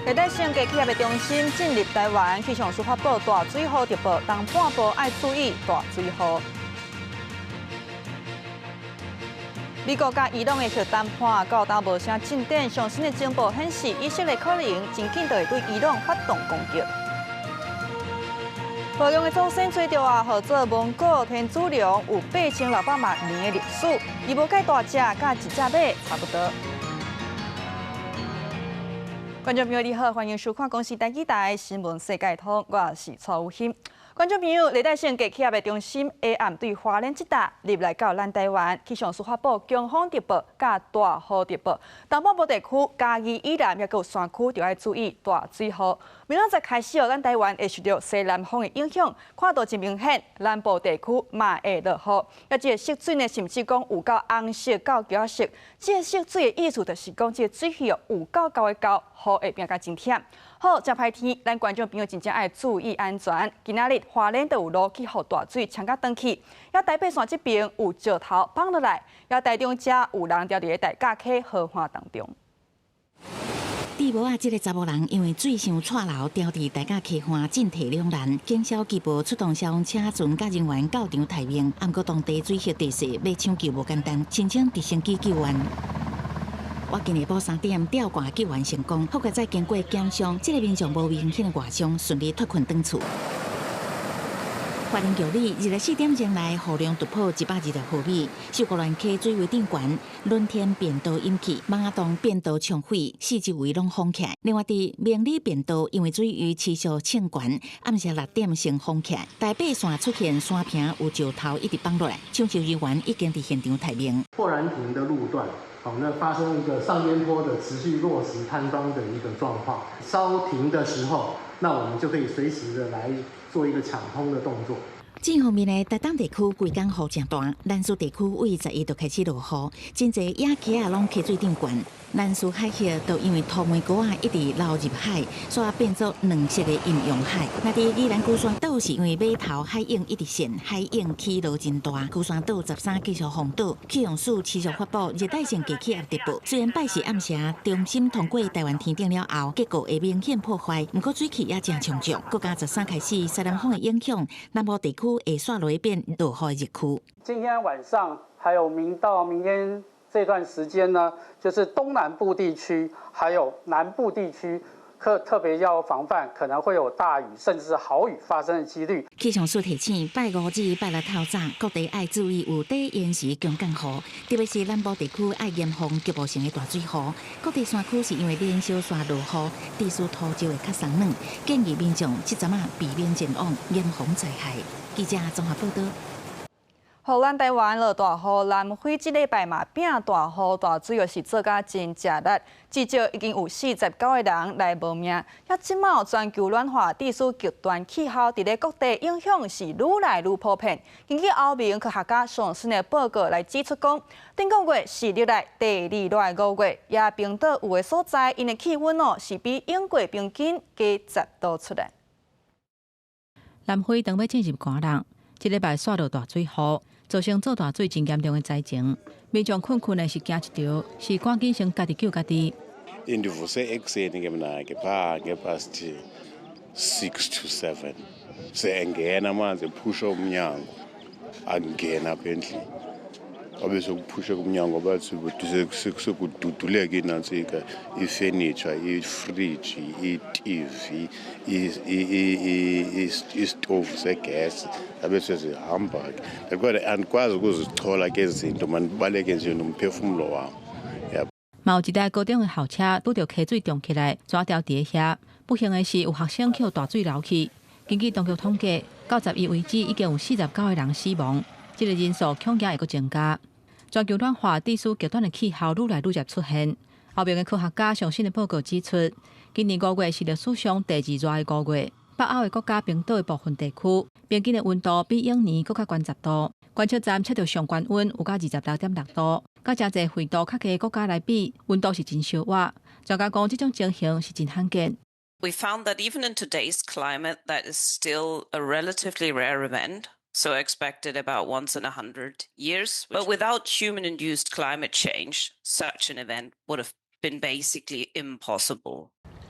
历代性嘅企业嘅中心进入台湾，气象署发布大水豪特报，东半部要注意大水豪。美国甲伊朗的核谈判到达无啥进展，上新的情报显示，以色列可能真紧就会对伊朗发动攻击。高雄的总省追到号做蒙古天主龙有8600万年的历史，伊无介大只，甲一只马差不多。观众朋友你好，欢迎收看公视台记台新闻世界通，我是蔡有欣。观众朋友，历代性企业的中心下暗对花莲一带入来到咱台湾，气象署发布强风特报、甲大雨特报。东半部地区、嘉义以南也有山区，就要注意大水雨。明仔载开始咱台湾会受到西南风的影响，看到真明显，南部地区嘛会落雨。也这个色水呢，甚至讲有够红色、到橘色。这个色水的意思就是讲，这个水气有够高的高，雨会变甲真忝。好，真歹天，咱观众朋友真正要注意安全。今仔日花莲就有路去予大水冲甲登去，也台北线这边有石头放落来，也台中遮有人掉伫咧大架溪河岸当中。地无啊，这个查某人因为水上窜楼掉伫大架溪岸，进退两难。警消局部出动消防车船甲人员到场待命，不过当地水势地势要抢救无简单，申请直升机救援。我今日下晡3点吊挂救援成功，好在再经过检伤，这个民众无明显的外伤，顺利脱困回厝。花莲桥里日4点钟内雨量突破120毫米，秀国峦溪水位顶悬，轮天变道引起，芒仔洞变道冲毁，四周围拢封起来。另外，伫明里变道因为水域持续清悬，暗时6点先封起来。台北线出现山坪有石头一直放落来，抢救人员已经伫现场待命。豁然停的路段。好，那发生一个上边坡的持续落石坍方的一个状况，稍停的时候，那我们就可以随时的来做一个抢通的动作。近方面的台东地区规工雨真大，南苏地区为11就开始落雨，真侪野溪啊拢溪水顶悬。南苏海峡都因为土梅膏啊一直流入海，所以变作两色的阴阳海。那伫宜兰龟山岛是因为码头海涌一直现，海涌起落真大。龟山岛13继续封岛，气象署持续发布热带性低气压特报。虽然拜四暗时中心通过台湾天顶了后，结果会明显破坏，不过水汽也真充足。国家13开始西南风的影响，南部地区会刷落变落雨的热区。今天晚上还有到明天这段时间呢，就是东南部地区还有南部地区，特别要防范可能会有大雨甚至是豪雨发生的几率。气象署提醒，拜5至拜6透早，各地要注意有底延时强降雨，特别是南部地区要严防局部性的大水雨。各地山区是因为连续刷落雨，地势土质会较松软，建议民众这阵避免前往，严防灾害。记者综合报道。互咱台湾落大雨，南非这礼拜嘛变大雨大水，又是做甲真吃力，至少已经有49个人来无命。也即卖全球暖化、地势极端气候，伫咧各地影响是愈来愈普遍。根据欧盟科学家上新的报告来指出讲，顶个月是历来第2热的5月，也冰岛有的所在，因的气温是比英国平均加10度出来。南非当要进入寒冷，这礼拜刷到大水雨。造成做大水真严重的灾情，民众困的是惊一条，是赶紧先家己救家己。Indo você é que se ninguém na que passa 6 to 7. Se engena manje phusha umnyango, angena pendlini. Abe sokuphusha umnyango bathi sekududuleka inansika ifurniture, ifridge, iTV, istove segas abe sezihamba ke kodwa andikwazi ukuzichola ke izinto manibaleke nje nomphefumulo wami. 嘛有一台高中的校车拄着溪水撞起来，抓掉伫遐。不幸的是有学生去大水流去。根据当局统计，到11为止已经有49个人死亡，这个人数恐惊会阁增加。全球暖化、地势极端的气候愈来愈接出现。欧盟的科学家上新的报告指出，今年5月是历史上第2热的5月。北欧的国家冰岛的部分地区，平均的温度比往年更较悬10度。观测站测到上高温有到26.6度，甲真侪纬度较低的国家来比，温度是真烧热。专家讲，这种情形是真罕见。We found that even in today's climate, that is still a relatively rare event. So expected about once in 100 years. But without human-induced climate change, such an event would have been basically impossible.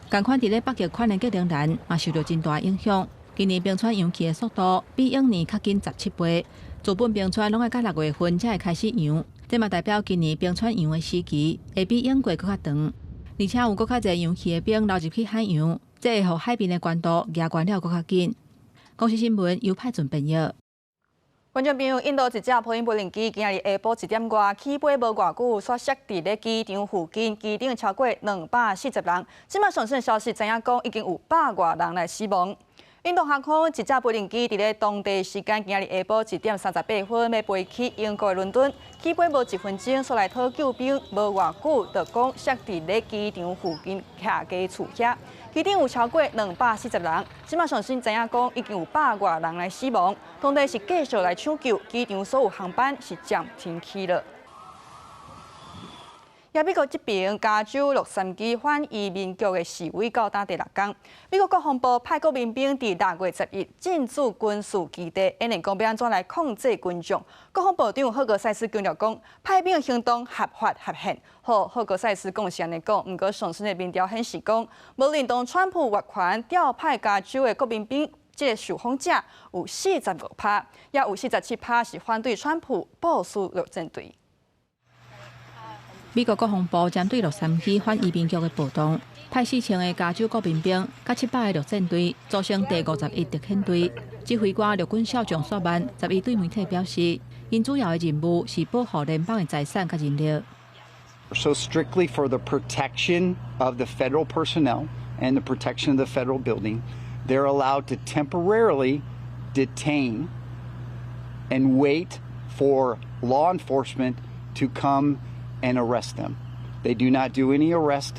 同款伫咧北极款的吉陵兰嘛受到真大影响。今年冰川扬起的速度比往年较紧17倍，自本冰川拢要到6月份才会开始扬，这嘛代表今年冰川扬的时期会比往过更较长，而且有更较侪扬起的冰流入去海洋，这会互海边的关度压悬了更较紧。公司新闻由派准编译。观众朋友，印度一架波音无人机今日下晡1点外起飞无偌久，煞摔伫咧机场附近，机顶超过240人。即马上新消息知影讲，已经有100外人来死亡。印度航空一架无人机伫咧当地时间今日下晡1点38分，要飞去英国伦敦，起飞无1分钟，所来讨救兵无偌久，就讲摔伫咧机场附近客家厝遐。机顶有超过240人，即马上新知影讲已经有100外人来死亡，当地是继续来抢救，机场所有航班是暂停起了。美国这边加州洛杉矶反移民局的示威到打第6天，美国国防部派国民兵伫6月10日进驻军事基地，演练讲要安怎来控制军众。国防部长霍格塞斯强调讲，派兵的行动合法合宪。霍格塞斯讲是安尼讲，不过上新的民调显示讲，无论同川普斡权调派加州的国民兵，这个受访者有45%，也有47%是反对川普部署陆战队。美国国防部针对洛杉矶反移民局的暴动，派4000个加州国民兵、甲700个陆战队组成第51特遣队。指挥官陆军少将索曼11对媒体表示，因主要的任务是保护联邦的财产甲人力。So strictly for the protection of the federal personnel and the protection of the federal building, they're allowed to temporarily detain and wait for law enforcement to come and arrest them. They do not do any arrest.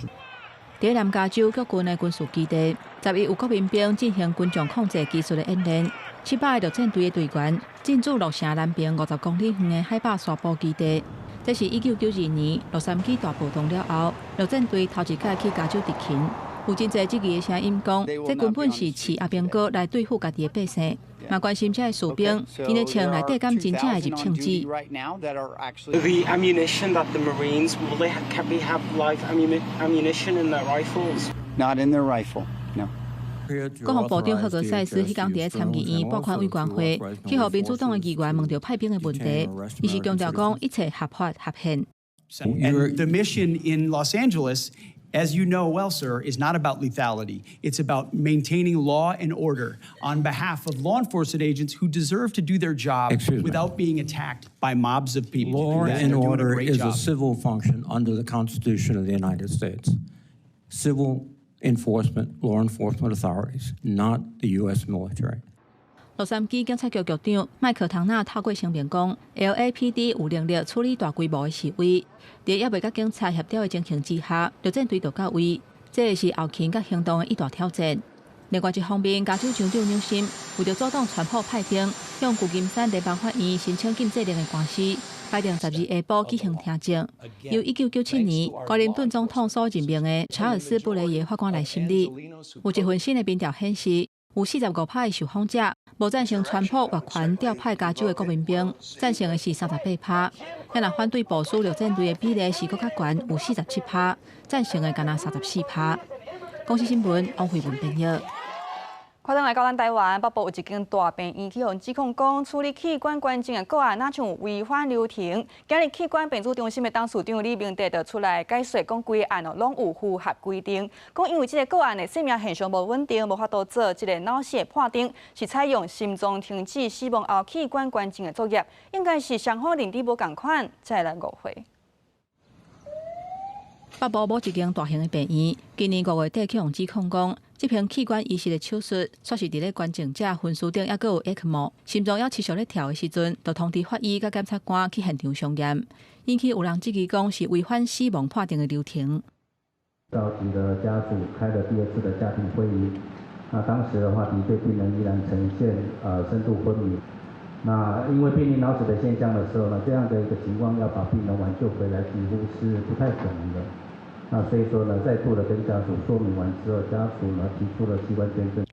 在南加州国军的军事基地，11有国民兵进行军种控制技术的演练。700个陆战队的队员进驻洛城南边50公里远的海拔沙坡基地。这是1992年洛杉矶大暴动了后，陆战队头一届去加州执勤。有真侪质疑的声音讲，这根本是饲阿兵哥来对付家己的百姓。嘛关心这些士兵，今日穿内底敢真正会入枪支。The ammunition that the Marines will they have live ammunition in their rifles? Not in their rifle, no. 国防部长霍格塞斯迄天伫咧参议院拨款委员会，去互民主党的议员问到派兵的问题，伊是强调讲一切合法合宪。And the mission in Los Angeles, as you know well, sir, is not about lethality. It's about maintaining law and order on behalf of law enforcement agents who deserve to do their job without being attacked by mobs of people. Law and order is a civil function under the Constitution of the United States. Civil enforcement, law enforcement authorities, not the U.S. military. 洛杉矶警察局局长麦克唐纳透过声明讲 ，LAPD 有能力处理大规模的示威，在也未甲警察协调的情形之下，陆战队就到位，这是后勤甲行动的一大挑战。另外一方面，加州州长纽森为着阻挡川普派兵，向旧金山联邦法院申请禁制令的官司，排定12下晡举行听证，由1997年华盛顿总统所任命的查尔斯·布雷耶法官来审理。有一份新的民调显示，有45%的受访者无赞成川普斡权调派加州的国民兵，赞成的是38%，也若反对部署陆战队的比例是更较悬，有47%，赞成的敢若34%。公司新闻王慧文编译。快转来到咱台湾，北部有一间大病院起互指控讲处理器官捐赠的个案，哪像有违反流程。今日器官变组中心的董事长李明德就出来解说，讲规个案拢有符合规定。讲因为这个个案的生命现象无稳定，无法度做这个脑血判定，是采用心脏停止死亡后器官捐赠的作业，应该是双方认知无共款，才来误会。北部某一间大型的病院，今年5月底去互指控讲，这片器官移植的手术，却是伫咧捐赠者分尸顶，还佫有 ECMO， 心脏要持续咧跳的时阵，就通知法医甲检察官去现场相验，引起有人质疑讲是违反死亡判定的流程。召集了家属开了第2次的家庭会议，那当时的话，的确病人依然呈现深度昏迷。那因为濒临脑死的现象的时候呢，这样的一个情况要把病人挽救回来，几乎是不太可能的。那所以说呢，再度的跟家属说明完之后，家属呢提出了器官捐赠。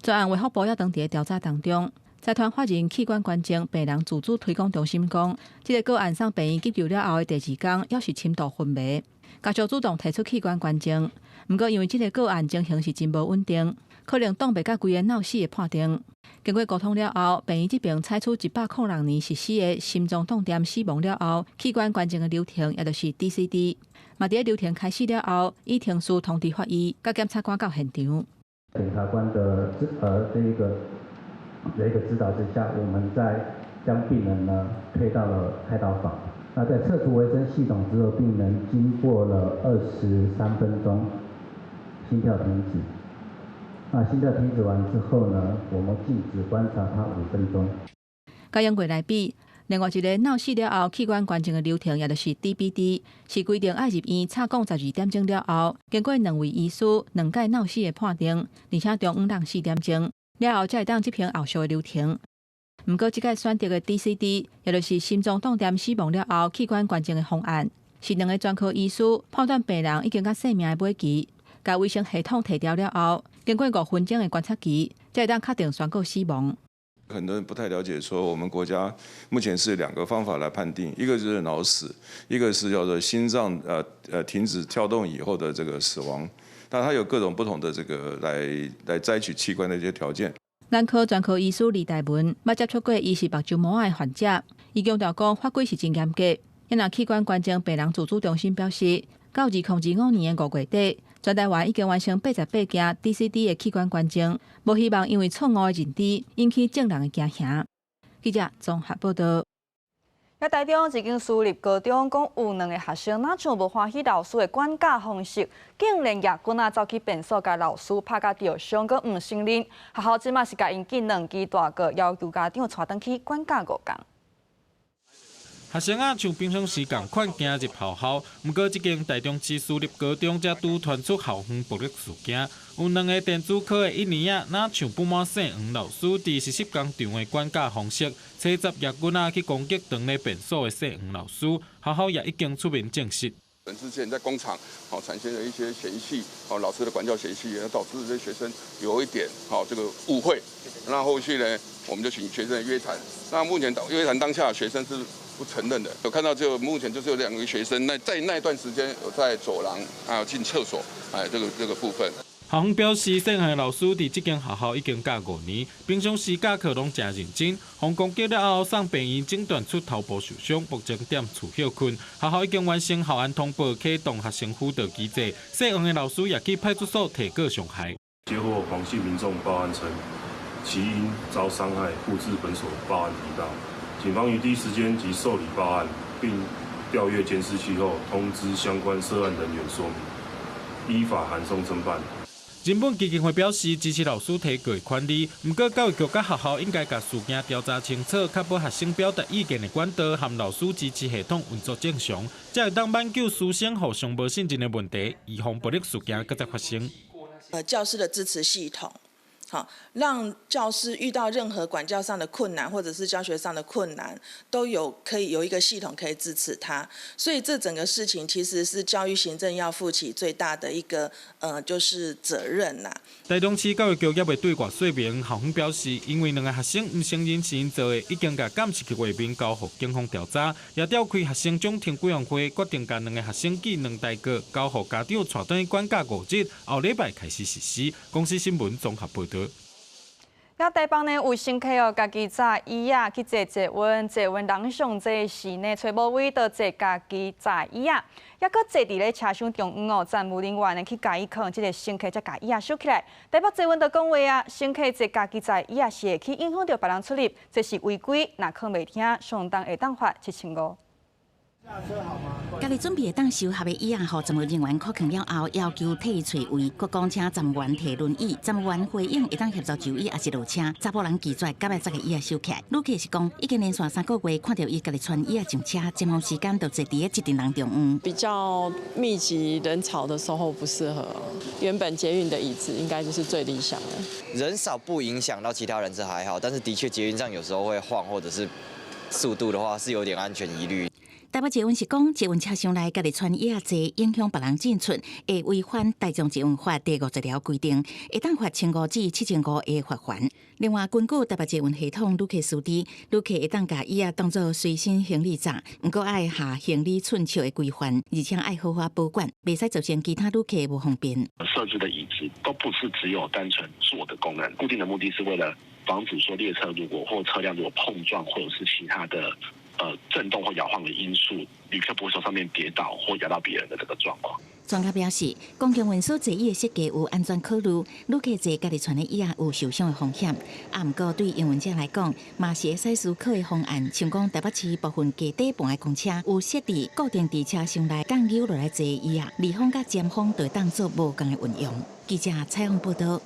专案卫福部也当伫调查当中，财团法人器官捐赠病人自主推广中心讲，这个个案上病院急救了后的第2天，要是深度昏迷。家属主动提出器官捐赠，不过因为这个个案情形是真无稳定，可能挡袂到规个闹死的判定。经过沟通了后，病院这边采取106年实施的心脏动点死亡了后器官捐赠的流程，也就是 DCD。嘛，伫流程开始了后，以庭事通知法医，甲检察官到现场。检察官的这一个指导之下，我们在将病人呢推到了开刀房。那在测除维生系统之后，病人经过了23分钟，心跳停止。那心跳停止完之后呢，我们静止观察他5分钟。甲用过来比，另外一个闹死了后器官捐赠的流程，也就是 DBD， 是规定爱入院插管12点钟了后，经过2位医师2解闹死的判定，而且中午4点钟了后，才会当执行后续的流程。不过，这届选择的 DCD， 也就是心脏动点死亡了后器官捐赠的方案，是2个专科医师判断病人已经到生命的尾期，甲卫生系统提调了后，经过5分钟的观察期，才会当确定宣告死亡。很多人不太了解，说我们国家目前是2个方法来判定，一个就是脑死，一个是叫做心脏停止跳动以后的这个死亡。那它有各种不同的这个来摘取器官的一些条件。眼科专科医师李大文捌接触过疑似目睭膜癌的患者，伊强调讲法规是真严格。因若器官捐赠病人自主中心表示，到2025年的5月底，全台湾已经完成88件 DCD 的器官捐赠，无希望因为错误的认知引起众人的惊吓。记者综合报道。台中一间私立高中讲，有2个学生哪像无欢喜老师的管教方式，竟然亚军走去变数，甲老师拍甲吊伤，佮唔承认。学校即马是甲因记2支大过，要求家长带回去管教5天。学生像平常时共款行入校校，不过这间台中市私立高中才拄传出校园暴力事件，有2个电子科的1年仔，哪像不满姓黄老师伫实习工厂的管教方式，车执野棍去攻击当咧变数的姓黄老师，学校也已经出面证实。之前在工厂产生了一些嫌隙，老师的管教嫌隙，也导致这些学生有一点这个误会。那后续呢，我们就请学生约谈。那目前约谈当下，学生是不承认的。有看到目前就是有2个学生，在那段时间有在走廊有进厕所，这个部分。校方表示，姓黄老师伫这间学校已经教5年，平常时教课拢真认真。被攻击了后，送病院诊断出头部受伤，目前踮厝休困。学校已经完成校案通报，启动学生辅导机制。姓黄的老师也去派出所提告上海。接获黄姓民众报案称，其因遭伤害，故至本所报案提告。警方于第一时间即受理报案，并调阅监视器后，通知相关涉案人员说明，依法函送侦办。人本基金会表示支持老师提告的权利，不过教育局甲学校应该把事件调查清楚，确保学生表达意见的管道和老师支持系统运作正常，才会当挽救师生互相无信任的问题，预防暴力事件搁再发生。教师的支持系统。好，让教师遇到任何管教上的困难，或者是教学上的困难，都可以有一个系统可以支持他。所以这整个事情其实是教育行政要负起最大的一个就是责任呐。台中市教育局也未对外说明，校方表示，因为2个学生唔承认是因做的，已经甲监视器画面交予警方调查，也召开学生总庭委员会，决定将2个学生记2大过，交予家长带转去管教5日，后礼拜开始实施。公司新闻综合报道。台北呢有乘客家己载椅仔去坐坐温人上济时呢，找无位就坐家己载椅仔，抑搁坐伫咧车厢中央站务人员呢去甲伊扛，即个乘客才甲椅仔收起来。台北坐温就讲话乘客坐家己载椅仔是会去影响到别人出入，这是违规，若扛袂听，上当会当罚7500。家己准备会当收合的椅仔，互站务人员扣扛了后，要求替找位，搁讲请站务员提轮椅。站务员回应会当协助就医，也是落车。查甫人拒绝，甲要这个椅仔收起来。女客是讲，已经连续3个月看到伊家己穿椅仔上车，前后时间都坐伫咧一群人中央。比较密集人潮的时候不适合，原本捷运的椅子应该就是最理想的。人少不影响到其他人，这还好，但是的确捷运上有时候会晃，或者是速度的话是有点安全疑虑。台北捷运是讲，捷运车厢内家己穿椅仔坐，影响别人进出，会违反大众捷运法第50条规定，会当罚1500至7500的罚款。另外，根据台北捷运系统旅客数值，旅客会当把椅仔当作随身行李站，不过爱下行李寸尺的规范，而且爱好好保管，袂使造成其他旅客不方便。设置的椅子都不是只有单纯坐的功能，固定的目的是为了防止说列车或车辆如果碰撞或者是其他的震动或摇晃的因素，旅客不会从上面跌倒或压到别人的这个状况。专家表示，公共运输座椅的设计有安全考虑，旅客坐家己穿的椅仔有受伤的风险。不过对营运者来讲，嘛是会使思考的方案，像讲台北市部分低底盘的公车有设置固定伫车厢内降扭落来坐椅仔，离峰甲尖峰就会当做无共的运用。记者采访报道。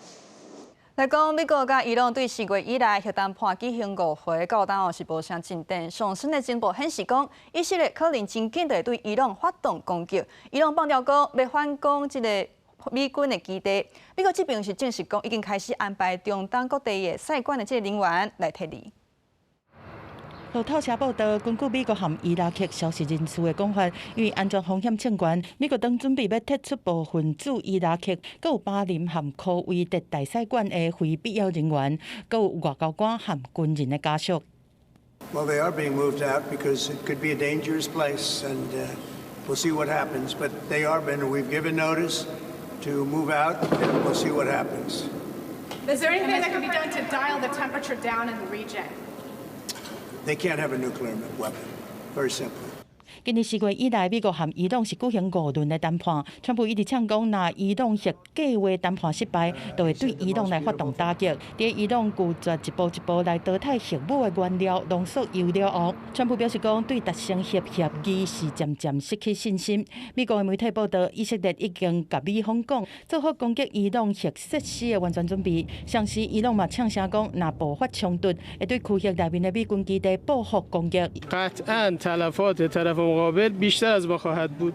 来讲，美国甲伊朗对4月以来核谈判举行5回，到当是无啥进展。上新的情报显示讲，以色列可能真紧就会对伊朗发动攻击。伊朗放调讲要反攻这个美军的基地。美国这边是证实讲，已经开始安排中东各地的使馆的这个人员来替你。路透社报道，根据美国和伊拉克消息人士的讲法，因为安全风险称悬，美国当准备要撤出部分驻伊拉克、搁有巴林和科威特大使馆的非必要人員，搁有外交官和軍人的家屬。Well, they are being moved out because it could be a dangerous place, and we'll see what happens. But they are being. We've given notice to move out, and we'll see what happens. Is there anything that can be done to dial the temperature down in the region? They can't have a nuclear weapon. Very simple. 今年4月以来，美国和伊朗是举行5輪的談判。川普一直嗆講，若伊朗核計劃談判失敗，就會對伊朗來發動打擊。喺伊朗拒絕一步一步來淘汰核武的原料、濃縮鈾了後，川普表示講，對達成核協議是漸漸失去信心。美國的媒體報道，以色列已經甲美方講，做好攻擊伊朗核設施的完全準備。上時伊朗嘛嗆聲講，若爆發衝突，會對區域內面的美軍基地報復攻擊。مقابل بیشتر از ما خواهد بود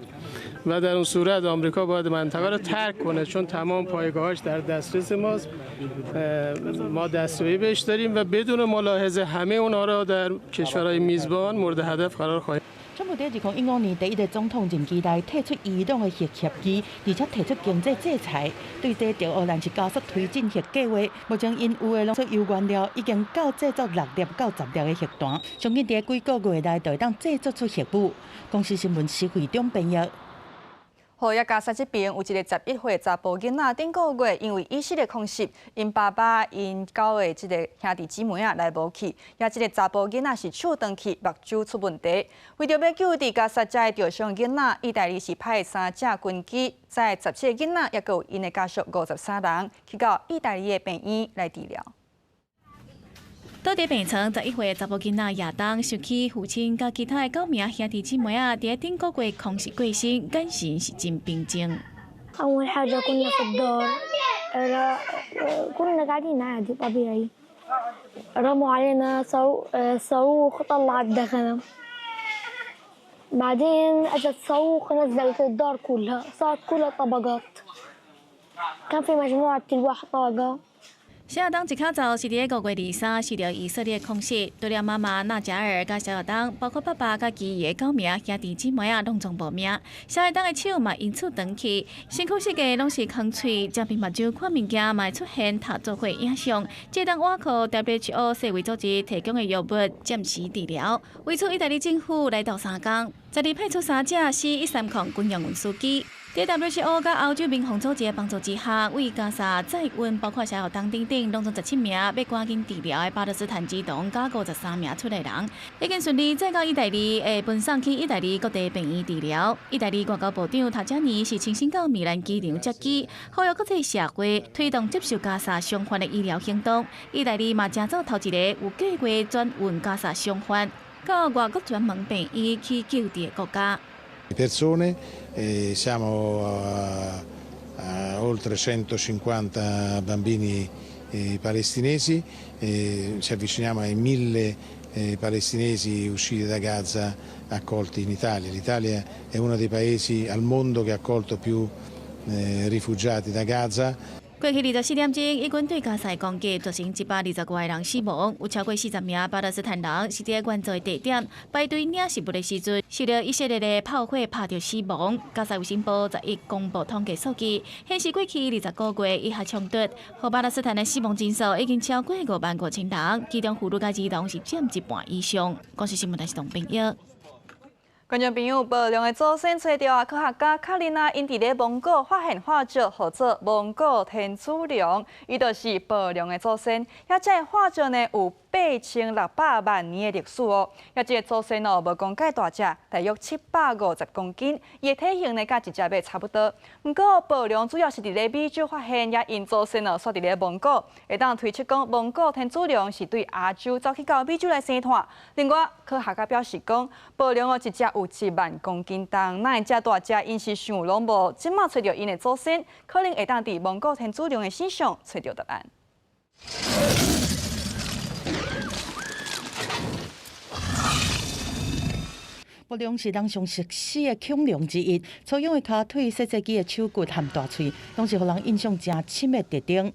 و در اون صورت آمریکا باید منطقه رو ترک کنه چون تمام پایگاهاش در دسترس ماست ما دستیابی بهش داریم و بدون ملاحظه همه اونها را در کشورهای میزبان مورد هدف قرار خواهیم川普在2015年第一个总统任期内退出伊朗的核协议，而且提出经济制裁，对这着俄兰是加速推进核计划。目前因有的浓缩铀原料已经到制作6粒到10粒的核弹，相信在几个月内就会当制作出核武。公司新闻是会中编译。好，也加沙这边有一个11岁查甫囡仔，顶个月因为以色列空袭，因爸爸因9个这个兄弟姊妹来无去，也这个查甫囡仔是手断去，目睭出问题。为着要救伫加沙这着伤囡仔，意大利是派3架军机，载17个囡仔，也有因的家属53人，去到意大利的病院来治疗。倒伫病床11岁查甫囡仔亚当，想起父亲甲其他的9名兄弟姊妹伫顶个月空袭过身，眼神是真平静。أول حاجة كنا في الدار كنا قاعدين عادي طبيعي رموا علينا صاروخ طلع الدخنة بعدين أجت صاروخ نزلت الدار كلها صارت كلها طبقات كان في مجموعة ألواح طاقة。小当一卡走是伫5月23受到以色列空袭，除了妈妈纳贾尔甲小亚当，包括爸爸甲其余9名兄弟姊妹拢总无命。小亚当的手嘛因此断去，身躯四个拢是空喙，将边目睭看物件嘛出现塔做会影响。这当外靠 WHO 世卫组织提供的药物暂时治疗。为此，意大利政府来到3天，12派出3架 C-130军用运输机。在 WHO 甲欧洲民防组织的帮助之下，为加沙载运包括小学堂等等，拢总17名要赶紧治疗的巴勒斯坦儿童，加53名出来人，已经顺利载到意大利，会分送去意大利各地病院治疗。意大利外交部长塔加尼是亲身到米兰机场接机，呼吁国际社会推动接受加沙伤患的医疗行动。意大利嘛正走头一个有计划转运加沙伤患到外国专门病院去救治的国家。persone, siamo a oltre 150 bambini palestinesi, ci avviciniamo ai 1000 palestinesi usciti da Gaza accolti in Italia. L'Italia è uno dei paesi al mondo che ha accolto più rifugiati da Gaza. 过去24点钟，以军对加塞攻击，造成125个人死亡，有超过40名巴勒斯坦人是伫原罪地点排队领食物的时阵，受到以色列的炮火拍着死亡。加塞卫生部11公布统计数据，显示过去20个月以下冲突，和巴勒斯坦的死亡人数已经超过55000人，其中妇女甲儿童是占一半以上。广西新闻台是董炳耀。观众朋友，无良的祖先找到科学家卡琳娜因伫咧蒙古发现化石，号做蒙古天主龙，伊就是无良的祖先。遐这化石呢有8600万年的历史哦。遐这祖先哦无讲介大只，大约750公斤，伊的体型呢甲一只马差不多。不过无良主要是伫咧美洲发现，也因祖先哦煞伫咧蒙古，会当推测讲蒙古天主龙是对亚洲走去到美洲来生团。另外，科学家表示讲，无良哦一只有1万公斤重，那遮大只因是想拢无，即马找到因的祖先，可能会当伫蒙古天主龙的身上找到答案。无良是人上熟悉的恐龙之一，粗养的脚腿、细细肌的手骨和大喙，拢是互人印象真深的特征。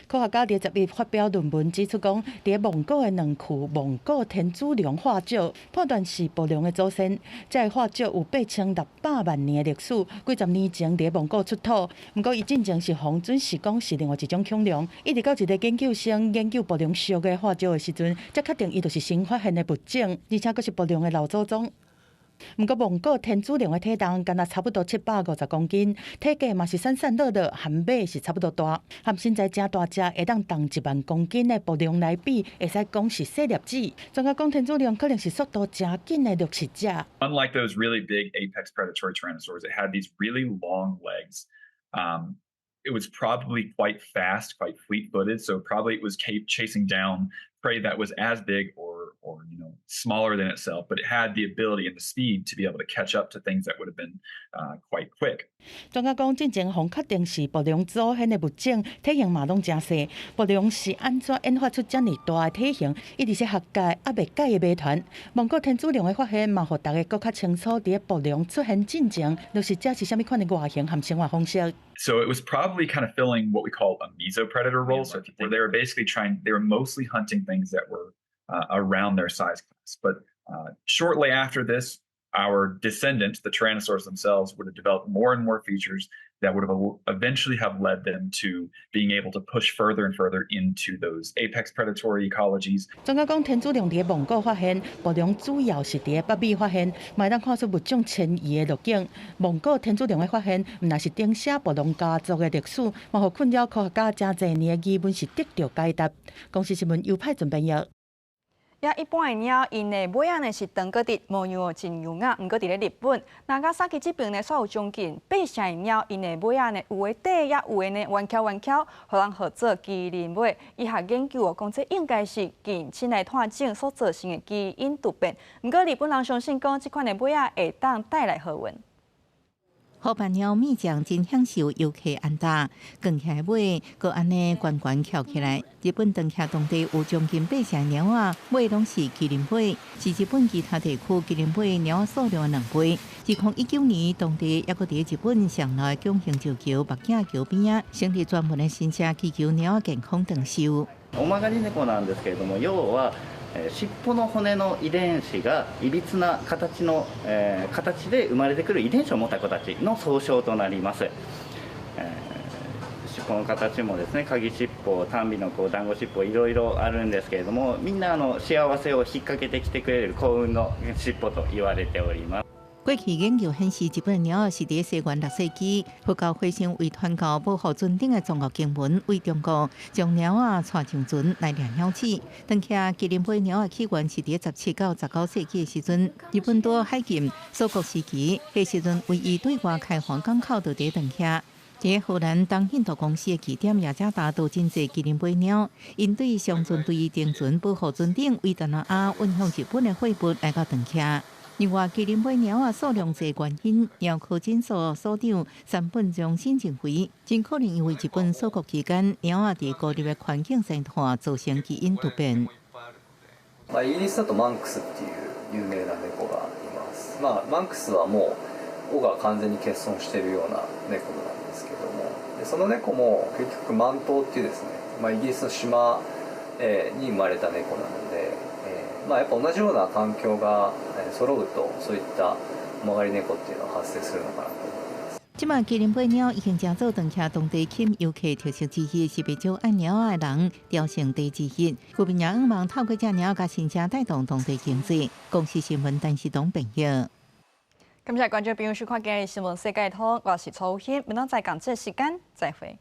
科学家10日发表论文指出，讲伫蒙古的两区蒙古天主龙化石，判断是无良的祖先。这化石有8600万年的历史，几十年前伫蒙古出土。不过，伊进前是方准是讲是另外一种恐龙，一直到一个研究生研究无良属的化石的时阵，才确定伊就是新发现的物种，而且佫是无良的老祖宗。不过，蒙古天主龙的体重敢若差不多750公斤，体格嘛是散散落落，和马是差不多大，和身材真大只会当重1万公斤的暴龙来比，会使讲是细粒子。专家讲天主龙可能是速度真紧的掠食者。Unlike those really big apex predatory tyrannosaurs, it had these really long legs. It was probably quite fast, quite fleet-footed, so probably it was chasing down prey that was as big or smaller than itself, but it had the ability and the speed to be able to catch up to things that would have been quite quick. 专家讲，进前互确定是暴龙祖先的物种，体型嘛拢真细。暴龙是安怎演化出这么大的体型？一直是学界还未解的谜团。蒙古天主龙的发现嘛，互大家更较清楚，伫暴龙出现进前，就是这是啥物款的外形和生活方式。So it was probably kind of filling what we call a mesopredator role. So they were basically they were mostly hunting things that were around their size class. But shortly after this, our descendants, the Tyrannosaurs themselves, would have developed more and more features that would have eventually have led them to being able to push further and further into those apex predatory ecologies. 专家讲，天主龙伫蒙古发现，暴龙主要是伫北美发现，嘛当看出物种迁移的路径。蒙古天主龙的发现，毋但是定写暴龙家族的历史，嘛互困扰科学家真侪年的疑问是得到解答。公司新闻优派准备约。也一般的鸟，因的尾仔呢是长个直，模样真优雅。毋过伫咧日本，那甲三崎这边呢，煞有将近8成的鸟，因的尾仔呢有的短，也有的呢弯翘弯翘，互人号做麒麟尾。医学研究哦，讲这应该是近亲来探种所造成的基因突变。毋过日本人相信讲，这款的尾仔会当带来好运。好伴鸟蜜酱真享受游客安踏，卷起来尾，搁安尼悬悬翘起来。日本长崎当地有将近8成鸟仔，尾拢是麒麟尾，是日本其他地区麒麟尾鸟仔数量的2倍。2019年，当地也搁伫日本上内拱形石桥目镜桥边仔，成立专门的新车祈求鸟仔健康长寿。オマガリネコなんですけれども、要は尻尾の骨の遺伝子がいびつな形の、形で生まれてくる遺伝子を持った子たちの総称となります。尻尾の形もですね、鍵尻尾、単尾の団子尻尾、いろいろあるんですけれども、みんな幸せを引っ掛けてきてくれる幸運の尻尾と言われております。过去研究显示，日本的鸟是伫西元6世纪，佛教和尚为传教保护尊顶的中国经文，为中国将鸟带上船来掠鸟鼠。当起麒麟尾鸟的起源是伫17到19世纪的时阵，日本在海禁锁国时期，迄时阵唯一对外开放港口就伫当起。伫荷兰东印度公司的起点也才达到真侪麒麟尾鸟，因对上船对于定船保护尊顶为达那亚运向日本的货物来到当起。另外，麒麟尾鸟啊数量侪原因，鸟科诊所所长山本忠信认为，真可能因为日本锁国期间，鸟啊伫孤立的环境生活造成基因突变。イギリスだとマンクスっていう有名な猫がいます。マンクスはもう尾が完全に欠損しているような猫なんですけども、でその猫も結局マントウっていうですね、イギリスの島、に生まれた猫なので、やっぱ同じような環境が揃うとそういった曲がり猫っていうのは発生するのかなと思います。即马麒麟飞鸟已经正做登车当地吸游客特色之一，是被招爱鸟的人雕成地之一。古边也希望透过这鸟，甲新车带动当地经济。公司新闻陈时东朋友。感谢观众朋友收看今日新闻世界通，我是曹欣，明天再讲这时间再会。